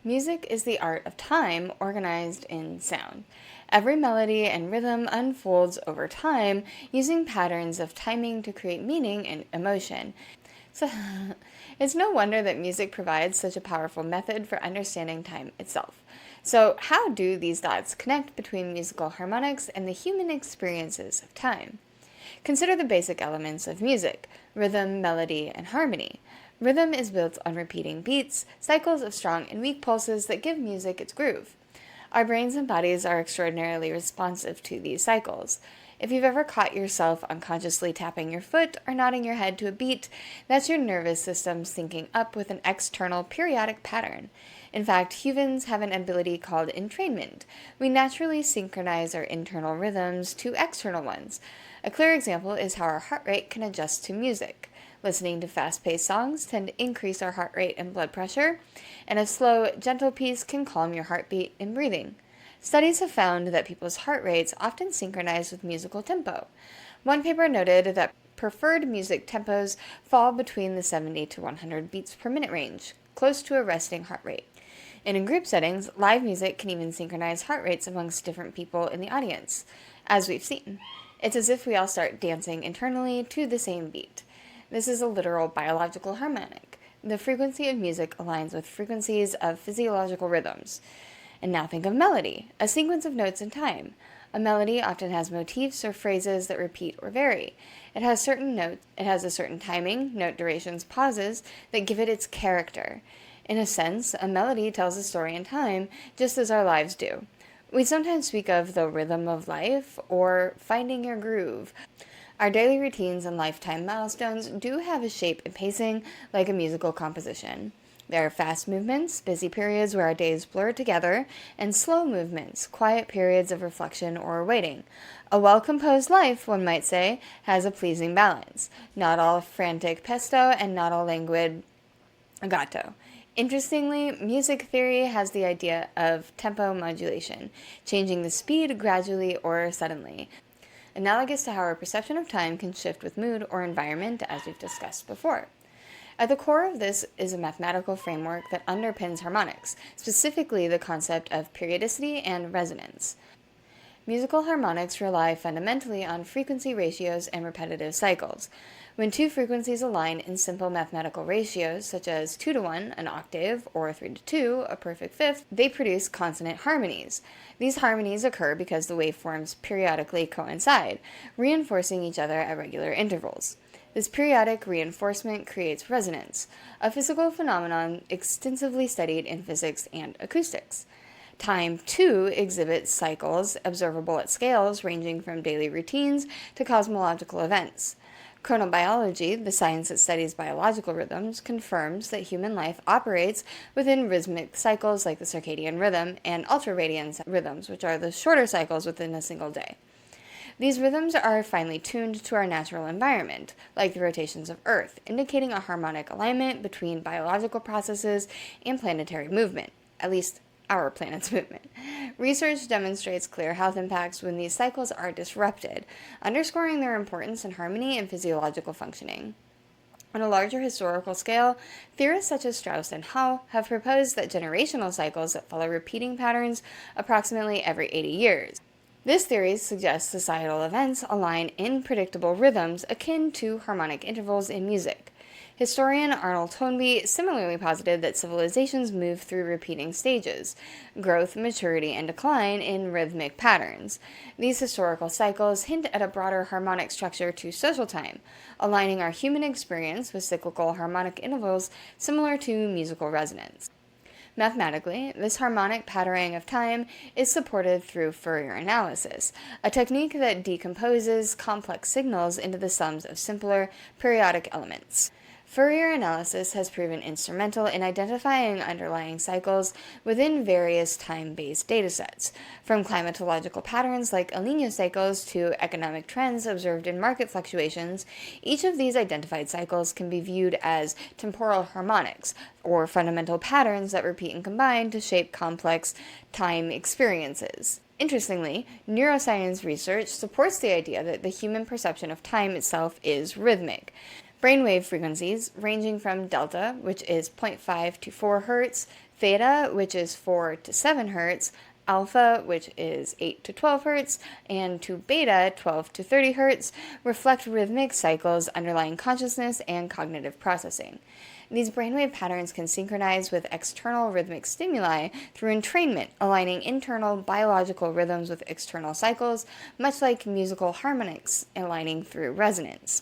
Music is the art of time organized in sound. Every melody and rhythm unfolds over time using patterns of timing to create meaning and emotion. So, it's no wonder that music provides such a powerful method for understanding time itself. So, how do these dots connect between musical harmonics and the human experiences of time? Consider the basic elements of music: rhythm, melody, and harmony. Rhythm is built on repeating beats, cycles of strong and weak pulses that give music its groove. Our brains and bodies are extraordinarily responsive to these cycles. If you've ever caught yourself unconsciously tapping your foot or nodding your head to a beat, that's your nervous system syncing up with an external periodic pattern. In fact, humans have an ability called entrainment. We naturally synchronize our internal rhythms to external ones. A clear example is how our heart rate can adjust to music. Listening to fast-paced songs tend to increase our heart rate and blood pressure, and a slow, gentle piece can calm your heartbeat and breathing. Studies have found that people's heart rates often synchronize with musical tempo. One paper noted that preferred music tempos fall between the 70 to 100 beats per minute range, close to a resting heart rate. And in group settings, live music can even synchronize heart rates amongst different people in the audience. As we've seen, it's as if we all start dancing internally to the same beat. This is a literal biological harmonic. The frequency of music aligns with frequencies of physiological rhythms. And now think of melody, a sequence of notes in time. A melody often has motifs or phrases that repeat or vary. It has certain notes, it has a certain timing, note durations, pauses that give it its character. In a sense, a melody tells a story in time, just as our lives do. We sometimes speak of the rhythm of life or finding your groove. Our daily routines and lifetime milestones do have a shape and pacing like a musical composition. There are fast movements, busy periods where our days blur together, and slow movements, quiet periods of reflection or waiting. A well-composed life, one might say, has a pleasing balance. Not all frantic pesto and not all languid agato. Interestingly, music theory has the idea of tempo modulation, changing the speed gradually or suddenly, analogous to how our perception of time can shift with mood or environment, as we've discussed before. At the core of this is a mathematical framework that underpins harmonics, specifically the concept of periodicity and resonance. Musical harmonics rely fundamentally on frequency ratios and repetitive cycles. When two frequencies align in simple mathematical ratios, such as 2 to 1, an octave, or 3 to 2, a perfect fifth, they produce consonant harmonies. These harmonies occur because the waveforms periodically coincide, reinforcing each other at regular intervals. This periodic reinforcement creates resonance, a physical phenomenon extensively studied in physics and acoustics. Time, too, exhibits cycles observable at scales ranging from daily routines to cosmological events. Chronobiology, the science that studies biological rhythms, confirms that human life operates within rhythmic cycles like the circadian rhythm and ultraradian rhythms, which are the shorter cycles within a single day. These rhythms are finely tuned to our natural environment, like the rotations of Earth, indicating a harmonic alignment between biological processes and planetary movement, at least our planet's movement. Research demonstrates clear health impacts when these cycles are disrupted, underscoring their importance in harmony and physiological functioning. On a larger historical scale, theorists such as Strauss and Howe have proposed that generational cycles that follow repeating patterns approximately every 80 years. This theory suggests societal events align in predictable rhythms akin to harmonic intervals in music. Historian Arnold Toynbee similarly posited that civilizations move through repeating stages, growth, maturity, and decline in rhythmic patterns. These historical cycles hint at a broader harmonic structure to social time, aligning our human experience with cyclical harmonic intervals similar to musical resonance. Mathematically, this harmonic patterning of time is supported through Fourier analysis, a technique that decomposes complex signals into the sums of simpler, periodic elements. Fourier analysis has proven instrumental in identifying underlying cycles within various time-based datasets, from climatological patterns like El Niño cycles to economic trends observed in market fluctuations. Each of these identified cycles can be viewed as temporal harmonics, or fundamental patterns that repeat and combine to shape complex time experiences. Interestingly, neuroscience research supports the idea that the human perception of time itself is rhythmic. Brainwave frequencies ranging from delta, which is 0.5 to 4 Hz, theta, which is 4 to 7 Hz, alpha, which is 8 to 12 Hz, and to beta, 12 to 30 Hz, reflect rhythmic cycles underlying consciousness and cognitive processing. These brainwave patterns can synchronize with external rhythmic stimuli through entrainment, aligning internal biological rhythms with external cycles, much like musical harmonics aligning through resonance.